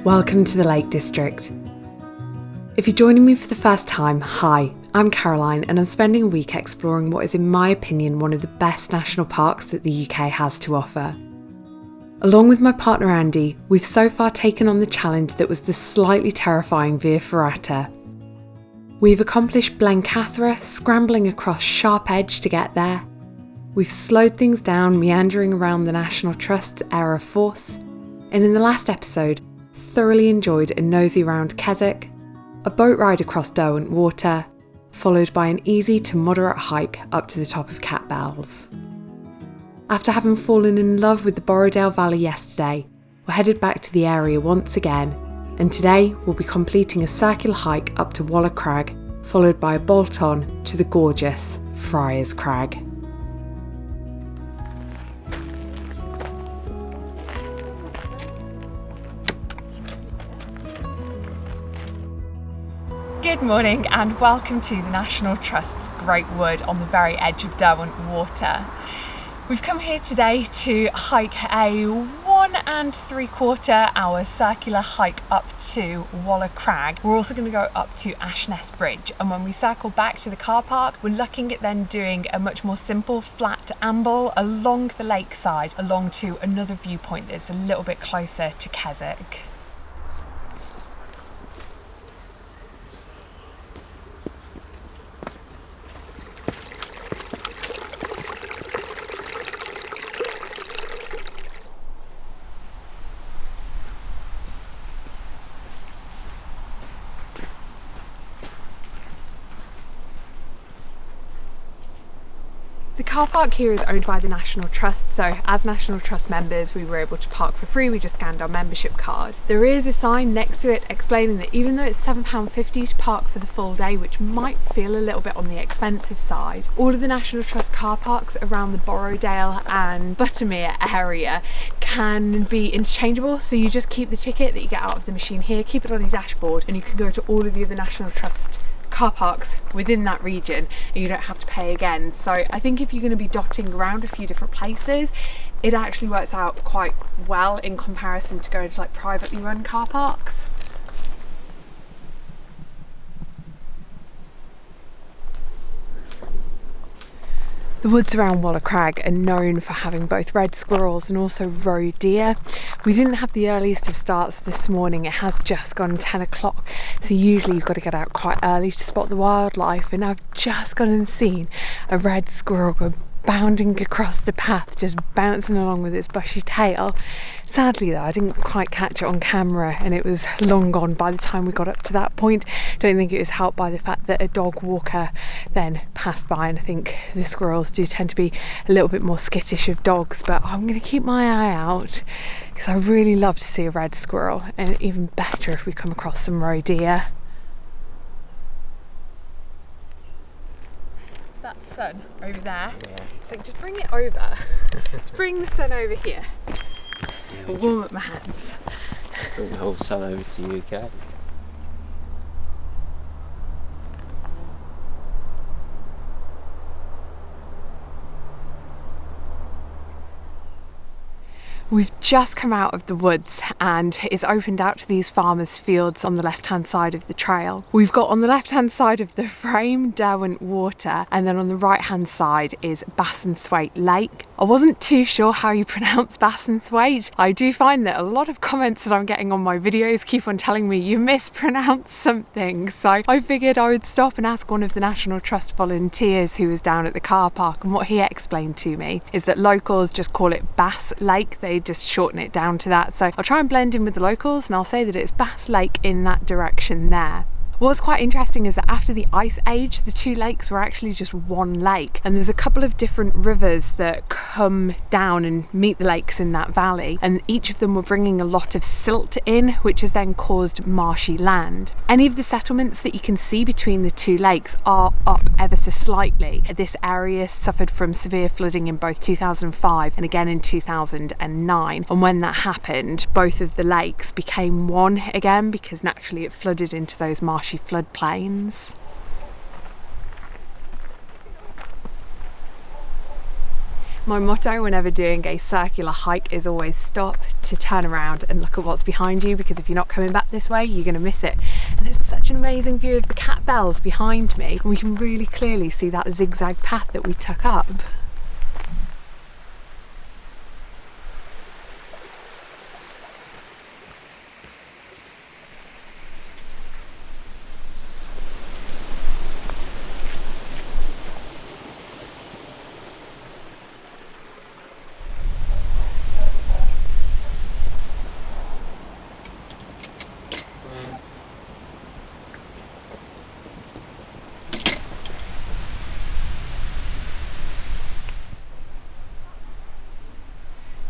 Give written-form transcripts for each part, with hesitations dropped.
Welcome to the Lake District. If you're joining me for the first time, hi, I'm Caroline and I'm spending a week exploring what is in my opinion one of the best national parks that the UK has to offer. Along with my partner Andy, we've so far taken on the challenge that was the slightly terrifying Via Ferrata. We've accomplished Blencathra, scrambling across Sharp Edge to get there. We've slowed things down, meandering around the National Trust's Era Force, and in the last episode, thoroughly enjoyed a nosy round Keswick, a boat ride across Derwent Water, followed by an easy to moderate hike up to the top of Catbells. After having fallen in love with the Borrowdale Valley yesterday, we're headed back to the area once again, and today we'll be completing a circular hike up to Walla Crag, followed by a bolt on to the gorgeous Friars Crag. Good morning and welcome to the National Trust's Great Wood on the very edge of Derwent Water. We've come here today to hike a 1 3/4 hour circular hike up to Walla Crag. We're also going to go up to Ashness Bridge, and when we circle back to the car park, we're looking at then doing a much more simple flat amble along the lakeside, along to another viewpoint that's a little bit closer to Keswick. The car park here is owned by the National Trust, so as National Trust members we were able to park for free. We just scanned our membership card. There is a sign next to it explaining that even though it's £7.50 to park for the full day, which might feel a little bit on the expensive side, all of the National Trust car parks around the Borrowdale and Buttermere area can be interchangeable, so you just keep the ticket that you get out of the machine here, keep it on your dashboard, and you can go to all of the other National Trust car parks within that region and you don't have to pay again. So I think if you're going to be dotting around a few different places, it actually works out quite well in comparison to going to like privately run car parks. The woods around Walla Crag are known for having both red squirrels and also roe deer. We didn't have the earliest of starts this morning. It has just gone 10 o'clock, so usually you've got to get out quite early to spot the wildlife, and I've just gone and seen a red squirrel go bounding across the path, just bouncing along with its bushy tail. Sadly though, I didn't quite catch it on camera and it was long gone by the time we got up to that point. Don't think it was helped by the fact that a dog walker then passed by, and I think the squirrels do tend to be a little bit more skittish of dogs, but I'm going to keep my eye out because I really love to see a red squirrel, and even better if we come across some roe deer. That sun over there, so just bring it over. Just bring the sun over here. I'll warm up my hands. Bring the whole sun over to you, Kat. We've just come out of the woods and it's opened out to these farmers' fields on the left hand side of the trail. We've got on the left hand side of the frame Derwent Water, and then on the right hand side is Bassenthwaite Lake. I wasn't too sure how you pronounce Bassenthwaite. I do find that a lot of comments that I'm getting on my videos keep on telling me you mispronounce something, so I figured I would stop and ask one of the National Trust volunteers who was down at the car park, and what he explained to me is that locals just call it Bass Lake. They just shorten it down to that, so I'll try and blend in with the locals and I'll say that it's Bass Lake in that direction there. What's quite interesting is that after the Ice Age, the two lakes were actually just one lake, and there's a couple of different rivers that come down and meet the lakes in that valley, and each of them were bringing a lot of silt in, which has then caused marshy land. Any of the settlements that you can see between the two lakes are up ever so slightly. This area suffered from severe flooding in both 2005 and again in 2009, and when that happened, both of the lakes became one again because naturally it flooded into those marshy floodplains. My motto whenever doing a circular hike is always stop, to turn around and look at what's behind you, because if you're not coming back this way, you're going to miss it. And there's such an amazing view of the Catbells behind me, and we can really clearly see that zigzag path that we took up.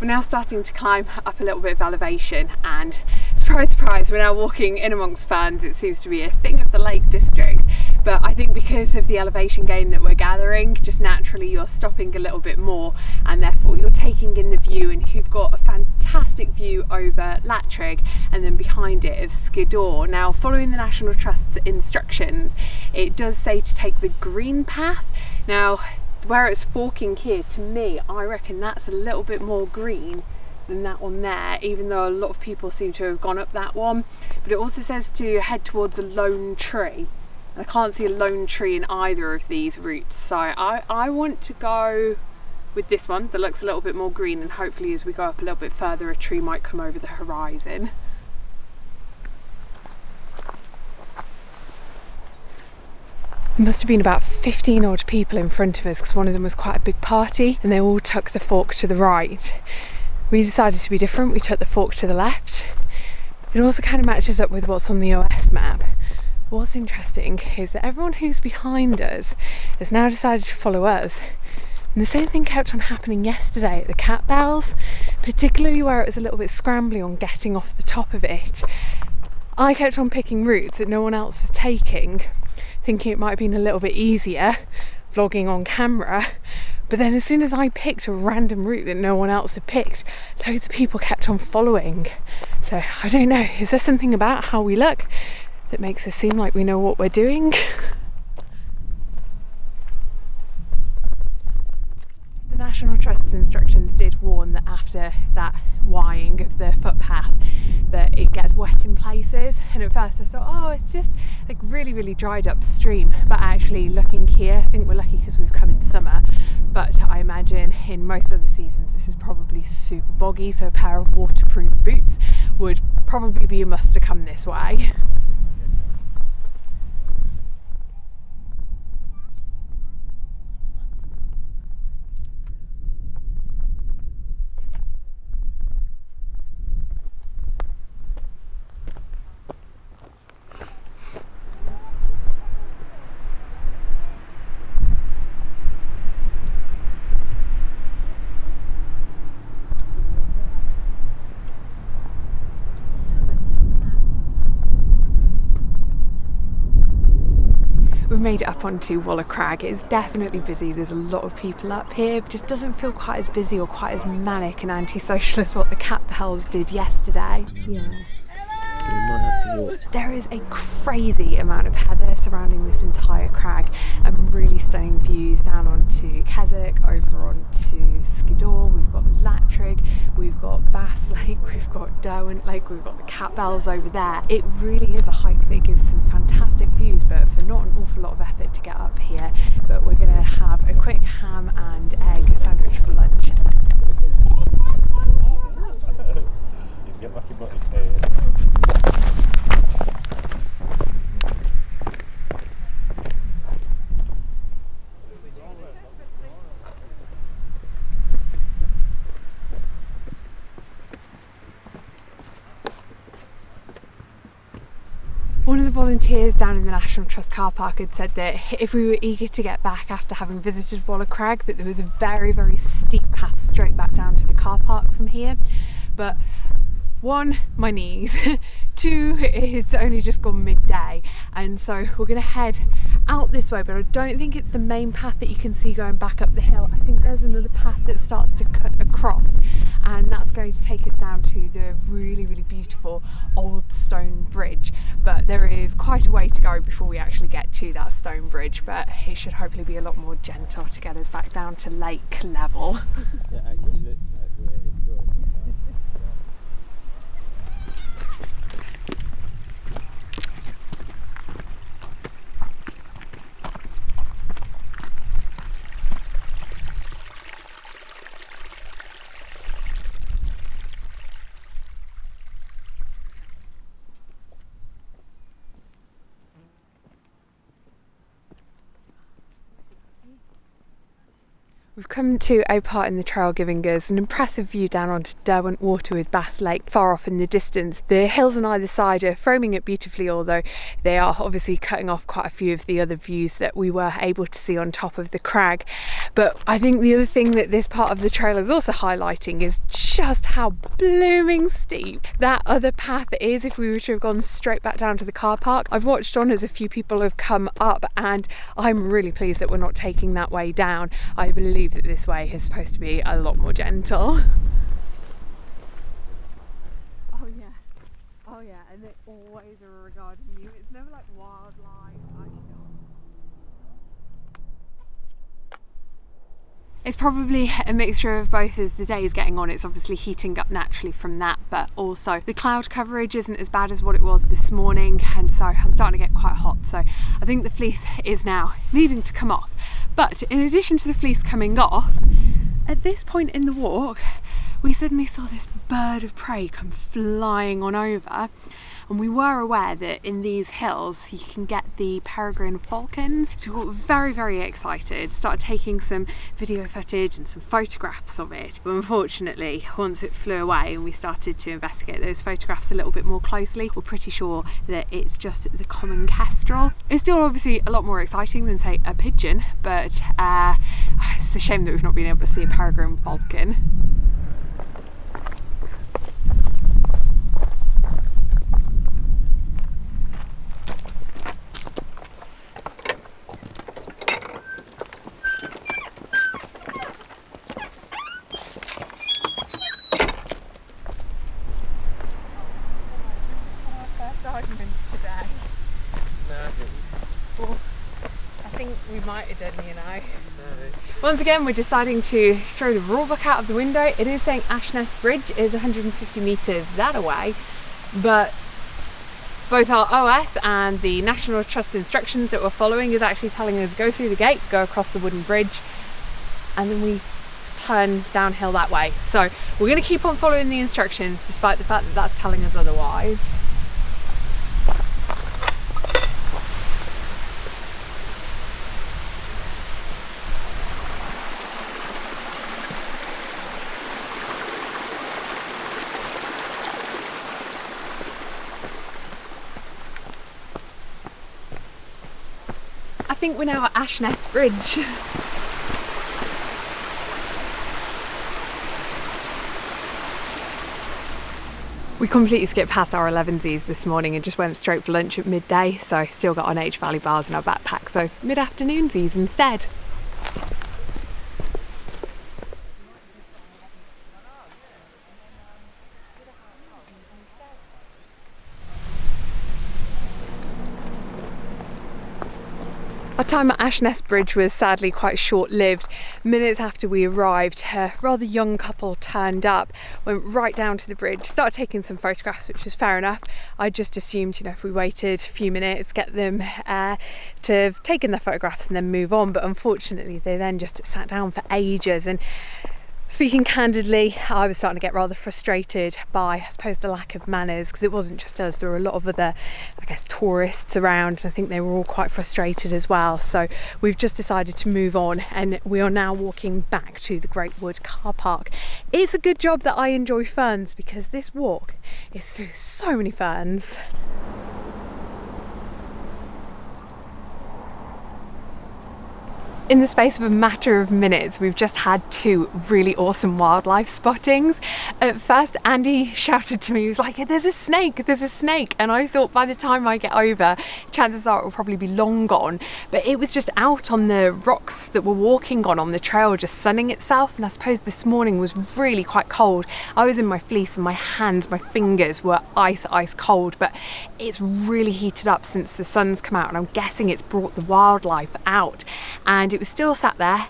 We're now starting to climb up a little bit of elevation, and surprise, surprise, we're now walking in amongst ferns. It seems to be a thing of the Lake District, but I think because of the elevation gain that we're gathering, just naturally you're stopping a little bit more, and therefore you're taking in the view, and you've got a fantastic view over Latrigg and then behind it of Skiddaw. Now, following the National Trust's instructions, it does say to take the green path. Now, where it's forking here, to me, I reckon that's a little bit more green than that one there, even though a lot of people seem to have gone up that one. But it also says to head towards a lone tree, and I can't see a lone tree in either of these routes, so I want to go with this one that looks a little bit more green, and hopefully as we go up a little bit further a tree might come over the horizon. There must have been about 15 odd people in front of us, because one of them was quite a big party, and they all took the fork to the right. We decided to be different, we took the fork to the left. It also kind of matches up with what's on the OS map. What's interesting is that everyone who's behind us has now decided to follow us. And the same thing kept on happening yesterday at the Catbells, particularly where it was a little bit scrambly on getting off the top of it. I kept on picking routes that no one else was taking, thinking it might have been a little bit easier vlogging on camera, but then as soon as I picked a random route that no one else had picked, loads of people kept on following. So I don't know, is there something about how we look that makes us seem like we know what we're doing? The National Trust's instructions did warn that after that Y-ing of the footpath that it gets wet in places, and at first I thought, oh, it's just like really dried up stream, but actually looking here, I think we're lucky because we've come in summer, but I imagine in most other seasons this is probably super boggy, so a pair of waterproof boots would probably be a must to come this way. We've made it up onto Walla Crag. It's definitely busy, there's a lot of people up here. It just doesn't feel quite as busy or quite as manic and antisocial as what the Catbells did yesterday. Yeah. There is a crazy amount of heather surrounding this entire crag, and really stunning views down onto Keswick, over onto Skiddaw. We've got Latrigg, we've got Bass Lake, we've got Derwent Lake, we've got the Catbells over there. It really is a hike that gives some fantastic views, but for not an awful lot of effort to get up here. But we're going to have a quick ham and egg sandwich for lunch. One of the volunteers down in the National Trust car park had said that if we were eager to get back after having visited Walla Crag, that there was a very steep path straight back down to the car park from here. But one, my knees, two, it's only just gone midday, and so we're going to head out this way, but I don't think it's the main path that you can see going back up the hill. I think there's another path that starts to cut across, and that's going to take us down to the really beautiful old stone bridge. But there is quite a way to go before we actually get to that stone bridge, but it should hopefully be a lot more gentle to get us back down to lake level. We've come to a part in the trail giving us an impressive view down onto Derwent Water with Bass Lake far off in the distance. The hills on either side are framing it beautifully, although they are obviously cutting off quite a few of the other views that we were able to see on top of the crag. But I think the other thing that this part of the trail is also highlighting is just how blooming steep that other path is if we were to have gone straight back down to the car park. I've watched on as a few people have come up, and I'm really pleased that we're not taking that way down. I believe that this way is supposed to be a lot more gentle. Oh yeah, and they always are regarding you. It's never like wildlife. It's probably a mixture of both as the day is getting on. It's obviously heating up naturally from that, but also the cloud coverage isn't as bad as what it was this morning, and so I'm starting to get quite hot. So I think the fleece is now needing to come off. But in addition to the fleece coming off, at this point in the walk, we suddenly saw this bird of prey come flying on over. And we were aware that in these hills you can get the peregrine falcons. So we got very, very excited, started taking some video footage and some photographs of it. But unfortunately, once it flew away and we started to investigate those photographs a little bit more closely, we're pretty sure that it's just the common kestrel. It's still obviously a lot more exciting than, say, a pigeon, but it's a shame that we've not been able to see a peregrine falcon. Once again, we're deciding to throw the rule book out of the window. It is saying Ashness Bridge is 150 metres that away, but both our OS and the National Trust instructions that we're following is actually telling us go through the gate, go across the wooden bridge, and then we turn downhill that way. So we're going to keep on following the instructions despite the fact that that's telling us otherwise. I think we're now at Ashness Bridge. We completely skipped past our 11sies this morning and just went straight for lunch at midday, so still got our Nature Valley bars in our backpack, so mid-afternoonsies instead. Our time at Ashness Bridge was sadly quite short-lived. Minutes after we arrived, a rather young couple turned up, went right down to the bridge, started taking some photographs, which was fair enough. I just assumed, if we waited a few minutes, get them to have taken their photographs and then move on, but unfortunately they then just sat down for ages. And speaking candidly, I was starting to get rather frustrated by, I suppose, the lack of manners, because it wasn't just us, there were a lot of other, tourists around, and I think they were all quite frustrated as well. So we've just decided to move on, and we are now walking back to the Great Wood Carpark. It's a good job that I enjoy ferns, because this walk is through so many ferns. In the space of a matter of minutes, we've just had two really awesome wildlife spottings. At first, Andy shouted to me, he was like, there's a snake, there's a snake. And I thought by the time I get over, chances are it will probably be long gone. But it was just out on the rocks that we're walking on the trail, just sunning itself. And I suppose this morning was really quite cold. I was in my fleece and my hands, my fingers were ice cold, but it's really heated up since the sun's come out, and I'm guessing it's brought the wildlife out. And it was still sat there,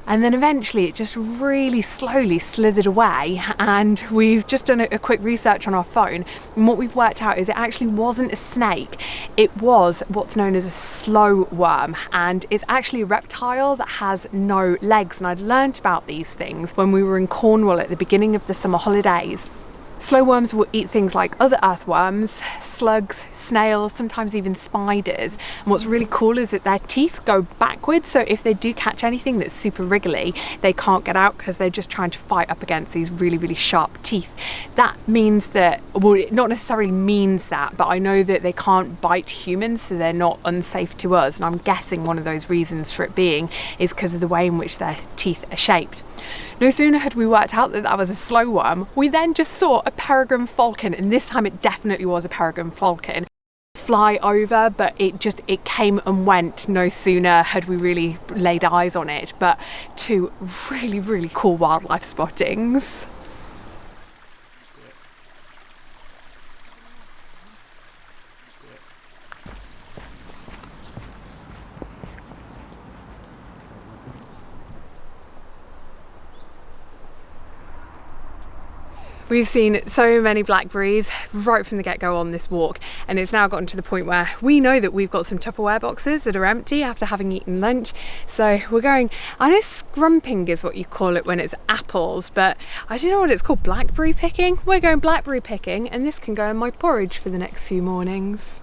and then eventually it just really slowly slithered away, and we've just done a quick research on our phone, and what we've worked out is it actually wasn't a snake, it was what's known as a slow worm, and it's actually a reptile that has no legs. And I'd learnt about these things when we were in Cornwall at the beginning of the summer holidays. Slow worms will eat things like other earthworms, slugs, snails, sometimes even spiders. And what's really cool is that their teeth go backwards, so if they do catch anything that's super wriggly, they can't get out because they're just trying to fight up against these really, really sharp teeth. That means that, well, it not necessarily means that, but I know that they can't bite humans, so they're not unsafe to us. And I'm guessing one of those reasons for it being is because of the way in which their teeth are shaped. No sooner had we worked out that that was a slow worm, we then just saw a peregrine falcon, and this time it definitely was a peregrine falcon, fly over, but it came and went. No sooner had we really laid eyes on it. But two really, really cool wildlife spottings. We've seen so many blackberries right from the get-go on this walk, and it's now gotten to the point where we know that we've got some Tupperware boxes that are empty after having eaten lunch. So we're going, I know scrumping is what you call it when it's apples, but I don't know what it's called, blackberry picking? We're going blackberry picking, and this can go in my porridge for the next few mornings.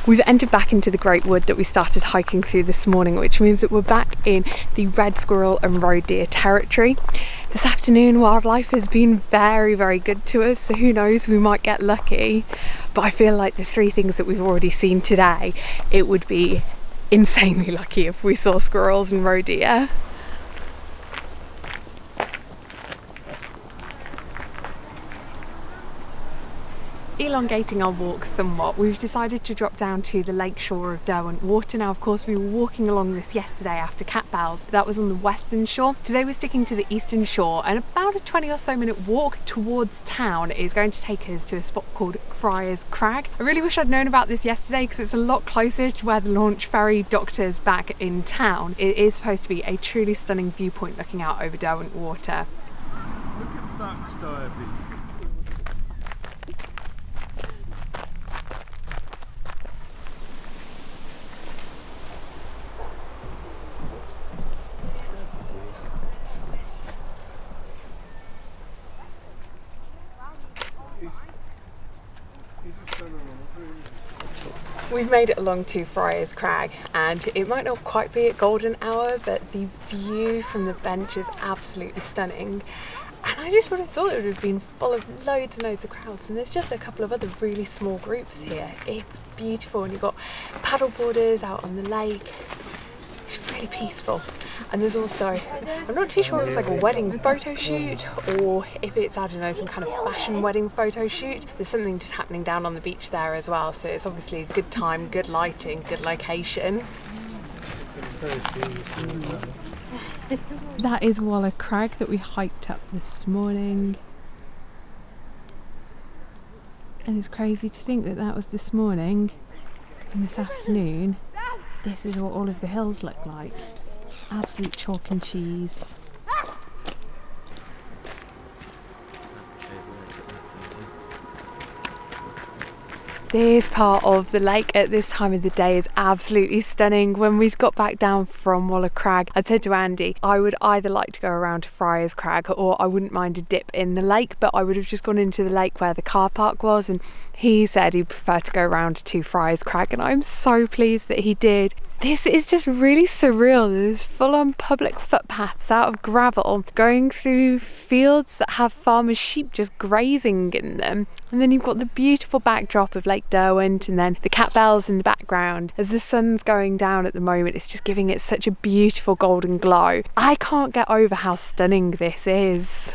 We've entered back into the Great Wood that we started hiking through this morning, which means that we're back in the red squirrel and roe deer territory. This afternoon wildlife has been very, very good to us, so who knows, we might get lucky. But I feel like the three things that we've already seen today, it would be insanely lucky if we saw squirrels and roe deer. Elongating our walk somewhat, we've decided to drop down to the lake shore of Derwent Water. Now, of course, we were walking along this yesterday after Catbells. That was on the western shore. Today we're sticking to the eastern shore, and about a 20 or so minute walk towards town is going to take us to a spot called Friars Crag. I really wish I'd known about this yesterday because it's a lot closer to where the launch ferry docked us back in town. It is supposed to be a truly stunning viewpoint looking out over Derwent Water. Look at that diabetes. We've made it along to Friars Crag, and it might not quite be at golden hour, but the view from the bench is absolutely stunning. And I just would have thought it would have been full of loads and loads of crowds, and there's just a couple of other really small groups here. It's beautiful, and you've got paddle boarders out on the lake. It's really peaceful. And there's also, I'm not too sure if it's like a wedding photo shoot or if it's, I don't know, some kind of fashion wedding photo shoot. There's something just happening down on the beach there as well, so it's obviously a good time, good lighting, good location. That is Walla Crag that we hiked up this morning. And it's crazy to think that that was this morning, and this afternoon this is what all of the hills look like. Absolute chalk and cheese. This part of the lake at this time of the day is absolutely stunning. When we got back down from Walla Crag, I said to Andy I would either like to go around to Friars Crag or I wouldn't mind a dip in the lake, but I would have just gone into the lake where the car park was, and he said he'd prefer to go around to Friars Crag, and I'm so pleased that he did. This is just really surreal. There's full-on public footpaths out of gravel going through fields that have farmers' sheep just grazing in them. And then you've got the beautiful backdrop of Lake Derwent and then the Catbells in the background. As the sun's going down at the moment, it's just giving it such a beautiful golden glow. I can't get over how stunning this is.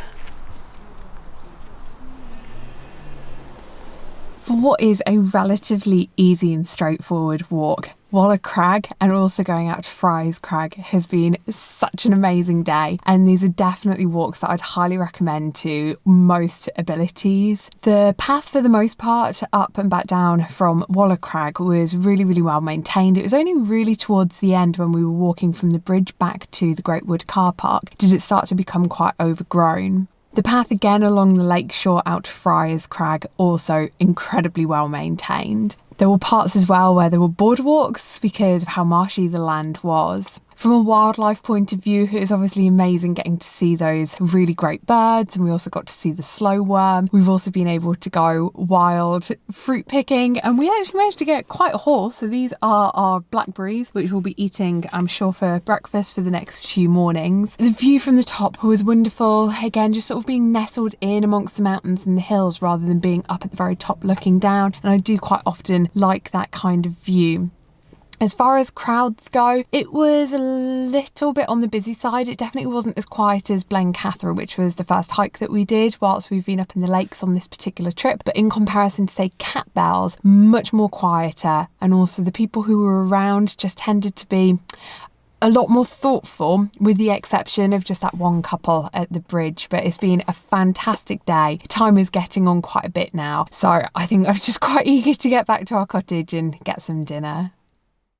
For what is a relatively easy and straightforward walk, Walla Crag and also going out to Friars Crag has been such an amazing day, and these are definitely walks that I'd highly recommend to most abilities. The path for the most part up and back down from Walla Crag was really well maintained. It was only really towards the end when we were walking from the bridge back to the Wood Carpark did it start to become quite overgrown. The path again along the lakeshore out to Friars Crag, also incredibly well maintained. There were parts as well where there were boardwalks because of how marshy the land was. From a wildlife point of view, it was obviously amazing getting to see those really great birds, and we also got to see the slow worm. We've also been able to go wild fruit picking, and we actually managed to get quite a haul. So these are our blackberries, which we'll be eating, I'm sure, for breakfast for the next few mornings. The view from the top was wonderful. Again, just sort of being nestled in amongst the mountains and the hills rather than being up at the very top looking down. And I do quite often like that kind of view. As far as crowds go, it was a little bit on the busy side. It definitely wasn't as quiet as Blencathra, which was the first hike that we did whilst we've been up in the lakes on this particular trip. But in comparison to, say, Catbells, much more quieter. And also the people who were around just tended to be a lot more thoughtful, with the exception of just that one couple at the bridge. But it's been a fantastic day. Time is getting on quite a bit now, so I think I'm just quite eager to get back to our cottage and get some dinner.